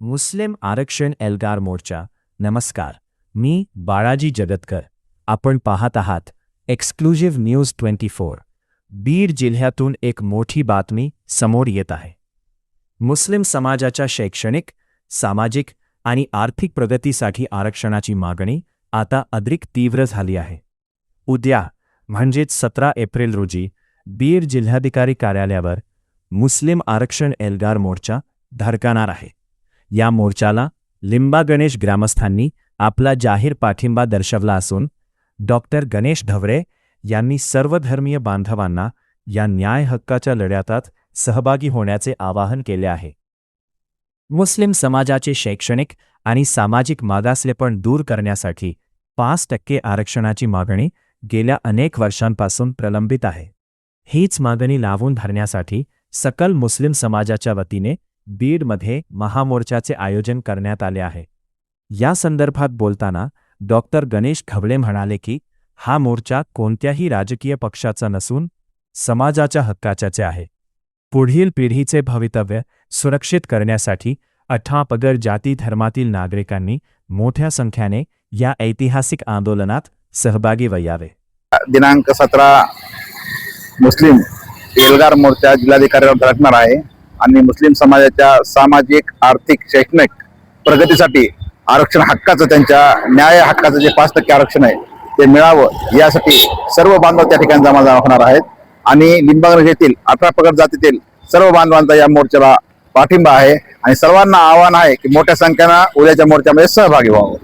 मुस्लिम आरक्षण एल्गार मोर्चा. नमस्कार, मी बाळाजी जगतकर. आपण पाहत आहात एक्सक्लुझिव्ह न्यूज 24. बीड जिल्ह्यातून एक मोठी बातमी समोर येत आहे. मुस्लिम समाजाच्या शैक्षणिक, सामाजिक आणि आर्थिक प्रगतीसाठी आरक्षणाची मागणी आता अधिक तीव्र झाली आहे. उद्या म्हणजेच 17 एप्रिल रोजी बीड जिल्हाधिकारी कार्यालयावर मुस्लिम आरक्षण एल्गार मोर्चा धडकणार आहे. या मोर्चाला लिंबा गणेश ग्रामस्थांनी आपला जाहीर पाठिंबा दर्शवला असून डॉक्टर गणेश ढवळे यांनी सर्वधर्मीय बांधवांना या न्याय हक्काच्या लढ्यात सहभागी होण्याचे आवाहन केले आहे. मुस्लिम समाजाचे शैक्षणिक आणि सामाजिक मागासलेपण दूर करण्यासाठी 5% आरक्षणाची मागणी गेल्या अनेक वर्षांपासून प्रलंबित आहे. हीच मागणी लावून धरण्यासाठी सकल मुस्लिम समाजाच्या वतीने बीडमध्ये महामोर्चाचे आयोजन करण्यात आले आहे. या संदर्भात बोलताना डॉक्टर गणेश ढवळे म्हणाले की हा मोर्चा कोणत्याही राजकीय पक्षाचा नसून समाजाच्या हक्काचे आहे. पुढील पिढीचे भवितव्य सुरक्षित करण्यासाठी 18 पगड जाती धर्मातील नागरिकांनी मोठ्या संख्येने या ऐतिहासिक आंदोलनात सहभागी व्हावे. दिनांक 17 मुस्लिम एल्गार मोर्चा जिल्हाधिकाऱ्यावर धडकणार आहे आणि मुस्लिम समाजाच्या सामाजिक, आर्थिक, शैक्षणिक प्रगतीसाठी आरक्षण हक्काचं, त्यांच्या न्याय हक्काचं जे 5% आरक्षण आहे ते मिळावं यासाठी सर्व बांधव त्या ठिकाणी जमा होणार आहेत. आणि लिंबागणेश येथील 18 पगड जातीतील सर्व बांधवांचा या मोर्चाला पाठिंबा आहे आणि सर्वांना आवाहन आहे की मोठ्या संख्येनं उद्याच्या मोर्चामध्ये सहभागी व्हावं.